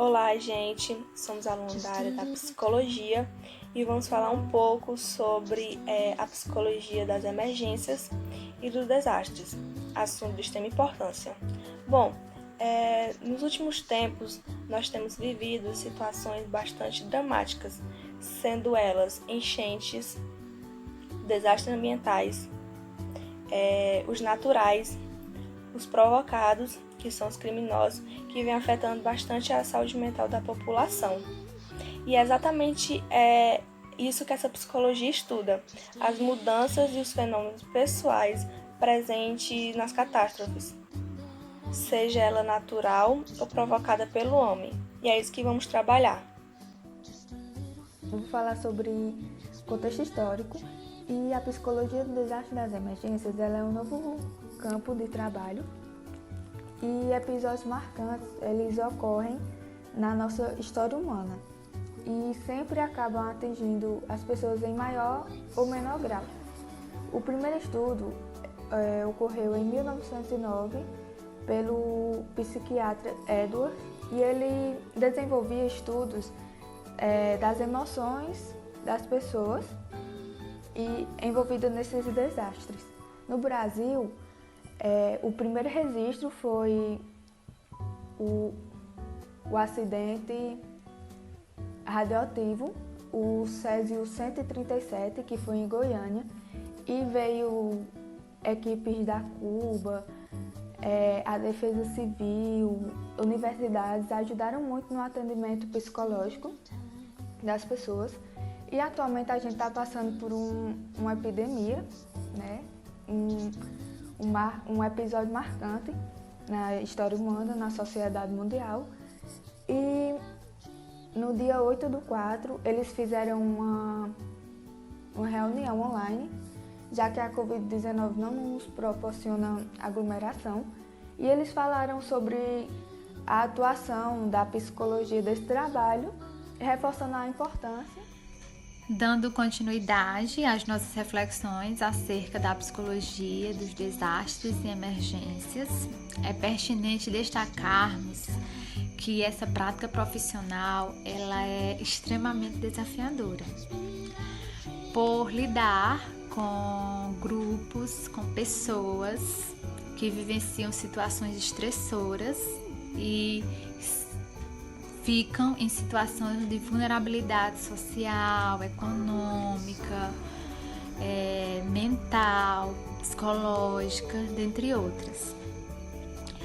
Olá, gente! Somos alunos da área da psicologia e vamos falar um pouco sobre a psicologia das emergências e dos desastres, assunto de extrema importância. Bom, nos últimos tempos nós temos vivido situações bastante dramáticas, sendo elas enchentes, desastres ambientais, os naturais, os provocados, que são os criminosos, que vem afetando bastante a saúde mental da população. E é exatamente isso que essa psicologia estuda, as mudanças e os fenômenos pessoais presentes nas catástrofes, seja ela natural ou provocada pelo homem. E é isso que vamos trabalhar. Vou falar sobre contexto histórico e a psicologia do desastre das emergências. Ela é um novo campo de trabalho e episódios marcantes eles ocorrem na nossa história humana e sempre acabam atingindo as pessoas em maior ou menor grau. O primeiro estudo ocorreu em 1909 pelo psiquiatra Edward e ele desenvolvia estudos das emoções das pessoas e envolvidas nesses desastres. No Brasil, o primeiro registro foi o acidente radioativo, o Césio 137, que foi em Goiânia, e veio equipes da Cuba, a Defesa Civil, universidades ajudaram muito no atendimento psicológico das pessoas. E atualmente a gente está passando por uma epidemia, né? Um episódio marcante na história humana, na sociedade mundial. E no dia 8/4, eles fizeram uma reunião online, já que a Covid-19 não nos proporciona aglomeração. E eles falaram sobre a atuação da psicologia desse trabalho, reforçando a importância. Dando continuidade às nossas reflexões acerca da psicologia dos desastres e emergências, é pertinente destacarmos que essa prática profissional ela é extremamente desafiadora, por lidar com grupos, com pessoas que vivenciam situações estressoras e ficam em situações de vulnerabilidade social, econômica, mental, psicológica, dentre outras.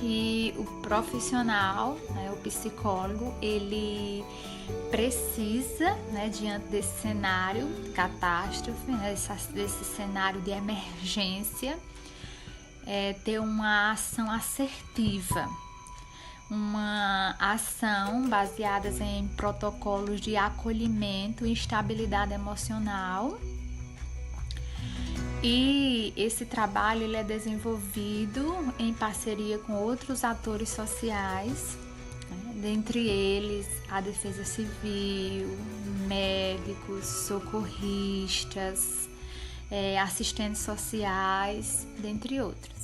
E o profissional, o psicólogo, ele precisa, diante desse cenário de catástrofe, desse cenário de emergência, ter uma ação assertiva, uma ação baseada em protocolos de acolhimento e estabilidade emocional. E esse trabalho ele é desenvolvido em parceria com outros atores sociais, dentre eles a Defesa Civil, médicos, socorristas, assistentes sociais, dentre outros.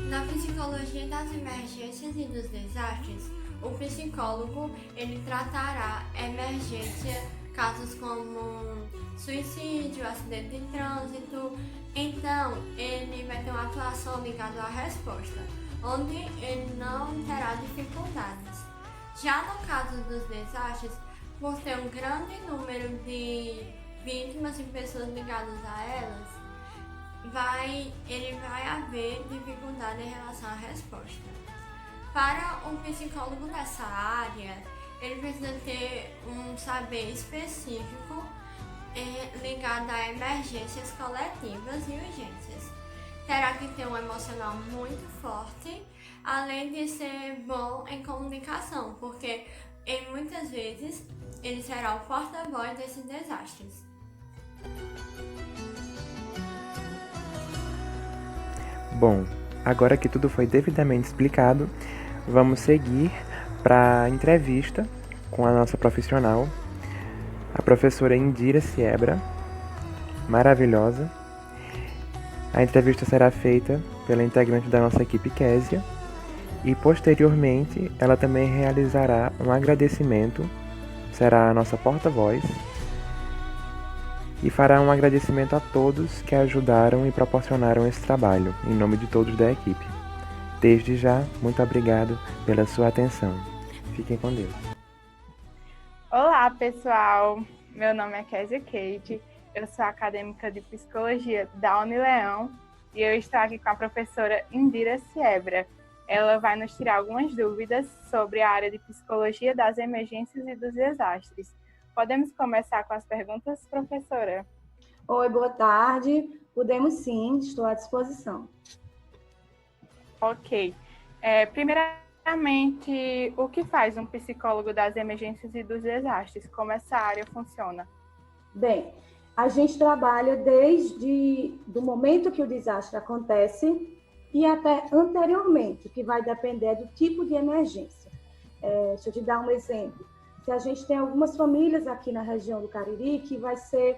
Na psicologia das emergências e dos desastres, o psicólogo ele tratará emergência, casos como suicídio, acidente de trânsito. Então, ele vai ter uma atuação ligada à resposta, onde ele não terá dificuldades. Já no caso dos desastres, por ter um grande número de vítimas e pessoas ligadas a elas, ele vai haver dificuldade em relação à resposta. Para um psicólogo nessa área, ele precisa ter um saber específico ligado a emergências coletivas e urgências. Terá que ter um emocional muito forte, além de ser bom em comunicação, porque muitas vezes ele será o porta-voz desses desastres. Bom, agora que tudo foi devidamente explicado, vamos seguir para a entrevista com a nossa profissional, a professora Indira Siebra, maravilhosa. A entrevista será feita pela integrante da nossa equipe Késia e posteriormente ela também realizará um agradecimento, será a nossa porta-voz e fará um agradecimento a todos que ajudaram e proporcionaram esse trabalho, em nome de todos da equipe. Desde já, muito obrigado pela sua atenção. Fiquem com Deus. Olá, pessoal! Meu nome é Kézia Kate, eu sou acadêmica de Psicologia da Unileão e eu estou aqui com a professora Indira Siebra. Ela vai nos tirar algumas dúvidas sobre a área de Psicologia das Emergências e dos Desastres. Podemos começar com as perguntas, professora? Oi, boa tarde. Podemos sim, estou à disposição. Ok. Primeiramente, o que faz um psicólogo das emergências e dos desastres? Como essa área funciona? Bem, a gente trabalha desde o momento que o desastre acontece e até anteriormente, que vai depender do tipo de emergência. Deixa eu te dar um exemplo. Se a gente tem algumas famílias aqui na região do Cariri, que vai ser...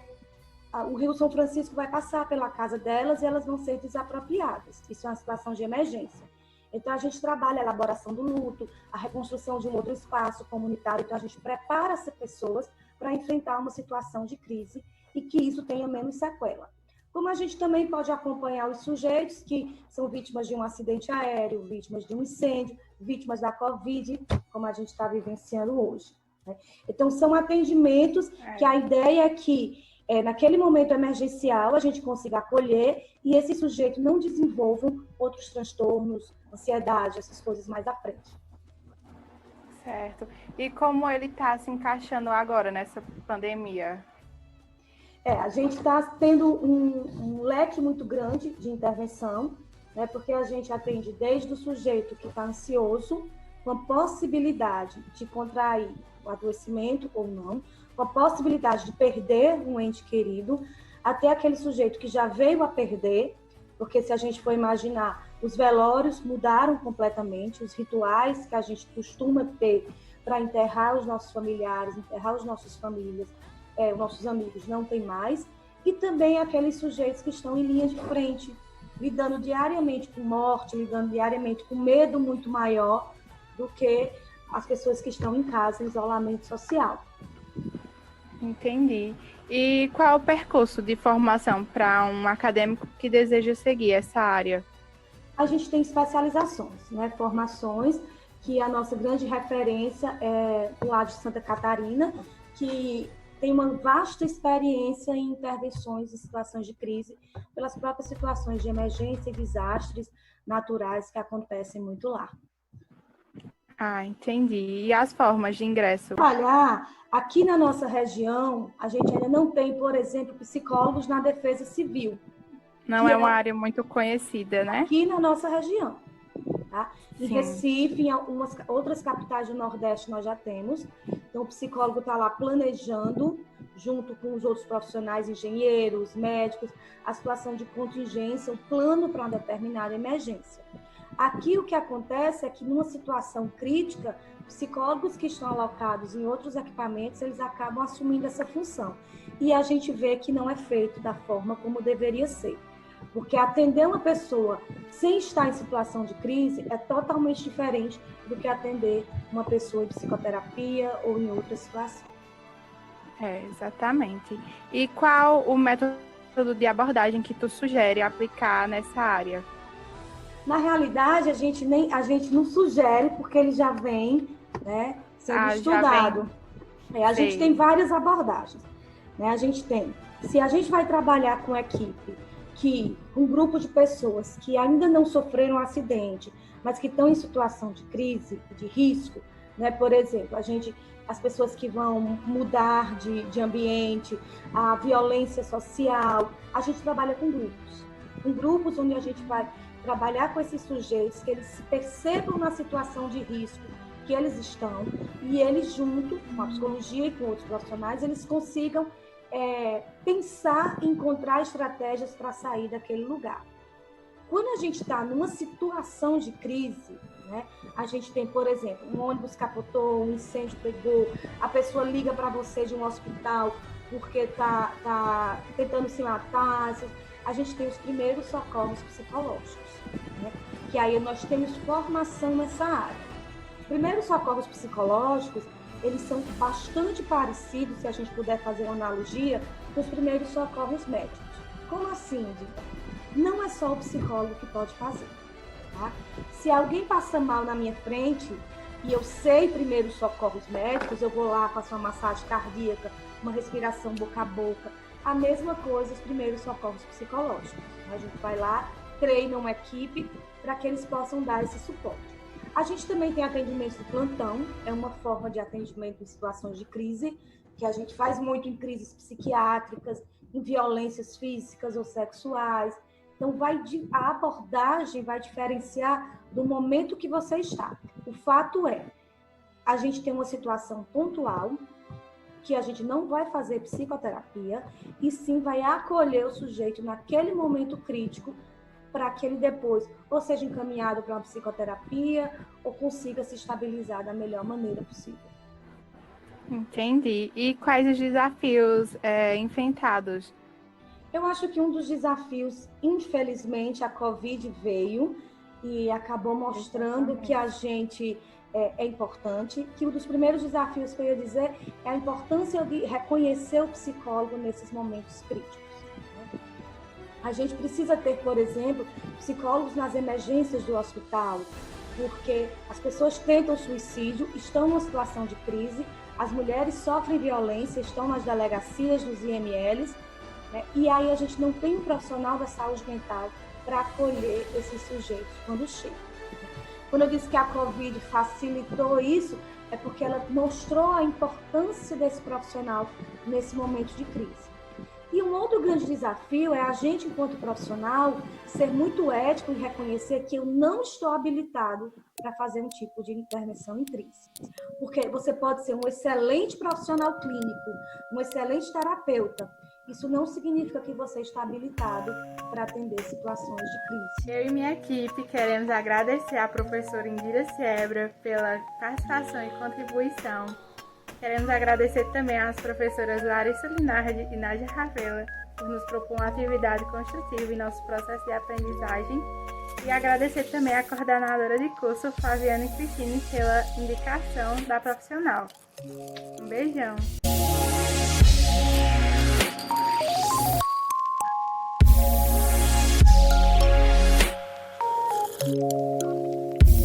O Rio São Francisco vai passar pela casa delas e elas vão ser desapropriadas. Isso é uma situação de emergência. Então, a gente trabalha a elaboração do luto, a reconstrução de um outro espaço comunitário. Então, a gente prepara essas pessoas para enfrentar uma situação de crise e que isso tenha menos sequela. Como a gente também pode acompanhar os sujeitos que são vítimas de um acidente aéreo, vítimas de um incêndio, vítimas da Covid, como a gente está vivenciando hoje. Então, são atendimentos que a ideia é que, naquele momento emergencial, a gente consiga acolher e esse sujeito não desenvolvam outros transtornos, ansiedade, essas coisas mais à frente. Certo. E como ele está se encaixando agora nessa pandemia? A gente está tendo um leque muito grande de intervenção, né, porque a gente atende desde o sujeito que está ansioso, com a possibilidade de contrair o adoecimento ou não, com a possibilidade de perder um ente querido, até aquele sujeito que já veio a perder, porque se a gente for imaginar, os velórios mudaram completamente, os rituais que a gente costuma ter para enterrar os nossos familiares, enterrar as nossas famílias, os nossos amigos não tem mais, e também aqueles sujeitos que estão em linha de frente, lidando diariamente com morte, lidando diariamente com medo muito maior do que as pessoas que estão em casa em isolamento social. Entendi. E qual é o percurso de formação para um acadêmico que deseja seguir essa área? A gente tem especializações, né? Formações, que a nossa grande referência é do lado de Santa Catarina, que tem uma vasta experiência em intervenções em situações de crise, pelas próprias situações de emergência e desastres naturais que acontecem muito lá. Entendi. E as formas de ingresso? Olha, aqui na nossa região, a gente ainda não tem, por exemplo, psicólogos na defesa civil. Não é uma área muito conhecida, né? Aqui na nossa região. Tá? Em Sim. Recife, em algumas outras capitais do Nordeste nós já temos. Então, o psicólogo está lá planejando, junto com os outros profissionais, engenheiros, médicos, a situação de contingência, o plano para uma determinada emergência. Aqui o que acontece é que numa situação crítica, psicólogos que estão alocados em outros equipamentos, eles acabam assumindo essa função. E a gente vê que não é feito da forma como deveria ser. Porque atender uma pessoa sem estar em situação de crise é totalmente diferente do que atender uma pessoa em psicoterapia ou em outra situação. Exatamente. E qual o método de abordagem que tu sugere aplicar nessa área? Na realidade, a gente não sugere, porque ele já vem, né, sendo estudado. A gente tem várias abordagens. Né? A gente tem, se a gente vai trabalhar com equipe, um grupo de pessoas que ainda não sofreram um acidente, mas que estão em situação de crise, de risco, né? Por exemplo, as pessoas que vão mudar de ambiente, a violência social, a gente trabalha com grupos onde a gente vai trabalhar com esses sujeitos, que eles se percebam na situação de risco que eles estão, e eles, junto com a psicologia e com outros profissionais, eles consigam pensar e encontrar estratégias para sair daquele lugar. Quando a gente está numa situação de crise, né, a gente tem, por exemplo, um ônibus capotou, um incêndio pegou, a pessoa liga para você de um hospital porque está tentando se matar, a gente tem os primeiros socorros psicológicos. Né? que aí nós temos formação nessa área. Os primeiros socorros psicológicos, eles são bastante parecidos, se a gente puder fazer uma analogia, com os primeiros socorros médicos. Como assim, Dita? Não é só o psicólogo que pode fazer. Tá? Se alguém passa mal na minha frente e eu sei primeiros socorros médicos, eu vou lá, faço uma massagem cardíaca, uma respiração boca a boca, a mesma coisa os primeiros socorros psicológicos. A gente vai lá, treina uma equipe para que eles possam dar esse suporte. A gente também tem atendimento de plantão, é uma forma de atendimento em situações de crise, que a gente faz muito em crises psiquiátricas, em violências físicas ou sexuais. Então, a abordagem vai diferenciar do momento que você está. O fato é, a gente tem uma situação pontual, que a gente não vai fazer psicoterapia, e sim vai acolher o sujeito naquele momento crítico, para que ele depois ou seja encaminhado para uma psicoterapia ou consiga se estabilizar da melhor maneira possível. Entendi. E quais os desafios enfrentados? Eu acho que um dos desafios, infelizmente, a Covid veio e acabou mostrando que a gente é importante, que um dos primeiros desafios que eu ia dizer é a importância de reconhecer o psicólogo nesses momentos críticos. A gente precisa ter, por exemplo, psicólogos nas emergências do hospital, porque as pessoas tentam suicídio, estão numa situação de crise, as mulheres sofrem violência, estão nas delegacias dos IMLs, né? E aí a gente não tem um profissional da saúde mental para acolher esses sujeitos quando chegam. Quando eu disse que a Covid facilitou isso, é porque ela mostrou a importância desse profissional nesse momento de crise. E um outro grande desafio é a gente, enquanto profissional, ser muito ético e reconhecer que eu não estou habilitado para fazer um tipo de intervenção em crise. Porque você pode ser um excelente profissional clínico, um excelente terapeuta. Isso não significa que você está habilitado para atender situações de crise. Eu e minha equipe queremos agradecer à professora Indira Siebra pela participação e contribuição. Queremos agradecer também às professoras Larissa Linardi e Nádia Ravela por nos propor uma atividade construtiva em nosso processo de aprendizagem e agradecer também à coordenadora de curso, Flaviane Cristine, pela indicação da profissional. Um beijão!